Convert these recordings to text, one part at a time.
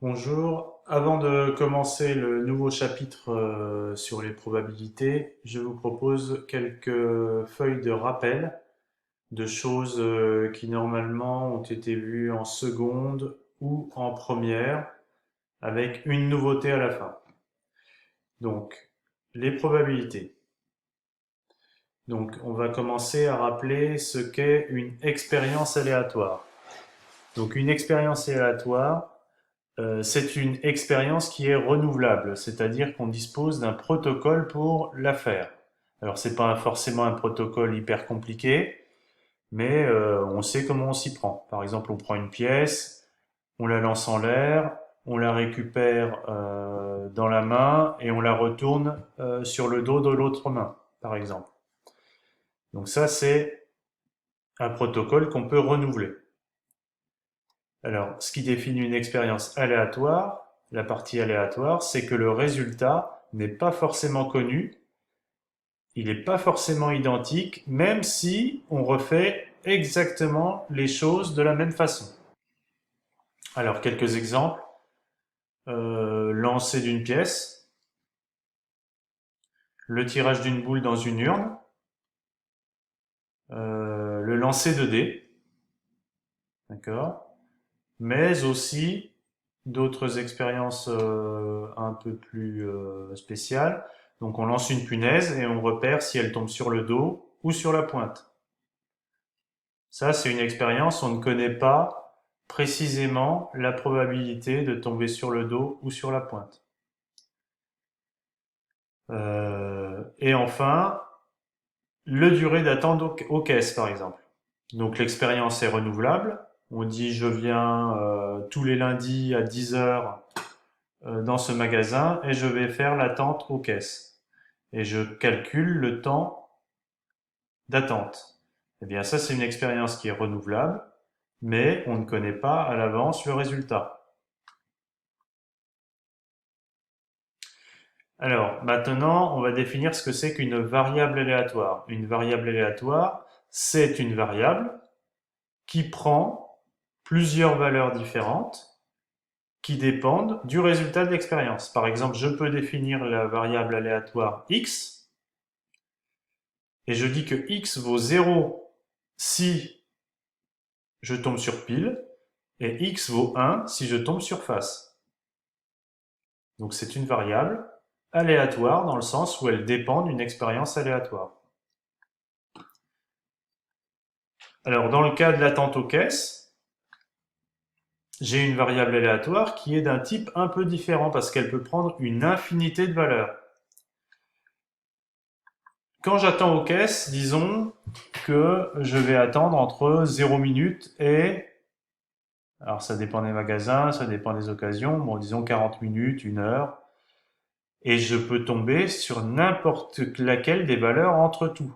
Bonjour, avant de commencer le nouveau chapitre sur les probabilités, je vous propose quelques feuilles de rappel de choses qui normalement ont été vues en seconde ou en première, avec une nouveauté à la fin. Donc, les probabilités. Donc, on va commencer à rappeler ce qu'est une expérience aléatoire. Donc, une expérience aléatoire, c'est une expérience qui est renouvelable, c'est-à-dire qu'on dispose d'un protocole pour la faire. Alors c'est pas forcément un protocole hyper compliqué, mais on sait comment on s'y prend. Par exemple, on prend une pièce, on la lance en l'air, on la récupère dans la main et on la retourne sur le dos de l'autre main, par exemple. Donc ça, c'est un protocole qu'on peut renouveler. Alors, ce qui définit une expérience aléatoire, la partie aléatoire, c'est que le résultat n'est pas forcément connu, il n'est pas forcément identique, même si on refait exactement les choses de la même façon. Alors, quelques exemples. Lancer d'une pièce, le tirage d'une boule dans une urne, le lancer de dés, d'accord, mais aussi d'autres expériences un peu plus spéciales. Donc on lance une punaise et on repère si elle tombe sur le dos ou sur la pointe. Ça, c'est une expérience, on ne connaît pas précisément la probabilité de tomber sur le dos ou sur la pointe. Et enfin, le durée d'attente aux caisses, par exemple. Donc l'expérience est renouvelable. On dit je viens tous les lundis à 10 heures dans ce magasin et je vais faire l'attente aux caisses. Et je calcule le temps d'attente. Eh bien, ça, c'est une expérience qui est renouvelable, mais on ne connaît pas à l'avance le résultat. Alors, maintenant, on va définir ce que c'est qu'une variable aléatoire. Une variable aléatoire, c'est une variable qui prend plusieurs valeurs différentes qui dépendent du résultat de l'expérience. Par exemple, je peux définir la variable aléatoire x, et je dis que x vaut 0 si je tombe sur pile, et x vaut 1 si je tombe sur face. Donc c'est une variable aléatoire dans le sens où elle dépend d'une expérience aléatoire. Alors dans le cas de l'attente aux caisses, j'ai une variable aléatoire qui est d'un type un peu différent parce qu'elle peut prendre une infinité de valeurs. Quand j'attends aux caisses, disons que je vais attendre entre 0 minutes et, alors ça dépend des magasins, ça dépend des occasions, bon disons 40 minutes, 1 heure, et je peux tomber sur n'importe laquelle des valeurs entre tout.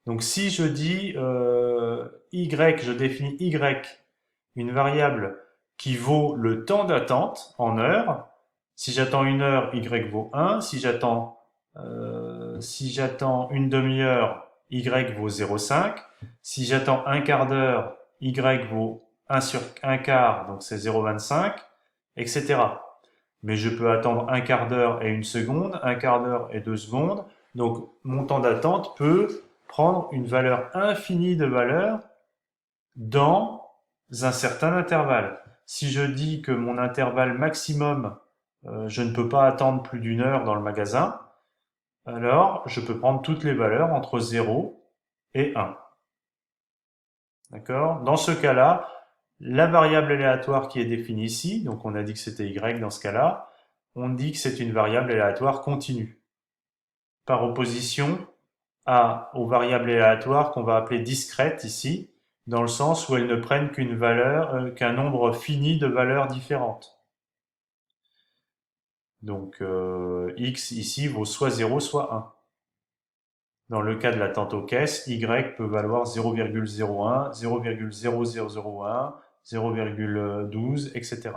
Donc si je dis y, je définis y, une variable qui vaut le temps d'attente en heures, si j'attends 1 heure, y vaut 1, si j'attends une demi-heure, y vaut 0,5. Si j'attends un quart d'heure, y vaut 1 sur 1 quart, donc c'est 0,25, etc. Mais je peux attendre un quart d'heure et 1 seconde, un quart d'heure et 2 secondes. Donc mon temps d'attente peut prendre une valeur infinie de valeurs dans un certain intervalle. Si je dis que mon intervalle maximum, je ne peux pas attendre plus d'1 heure dans le magasin, alors je peux prendre toutes les valeurs entre 0 et 1. D'accord? Dans ce cas-là, la variable aléatoire qui est définie ici, donc on a dit que c'était y dans ce cas-là, on dit que c'est une variable aléatoire continue. Par opposition aux variables aléatoires qu'on va appeler discrètes ici, dans le sens où elles ne prennent qu'une valeur, qu'un nombre fini de valeurs différentes. Donc x ici vaut soit 0 soit 1. Dans le cas de l'attente aux caisses, y peut valoir 0,01, 0,0001, 0,12, etc.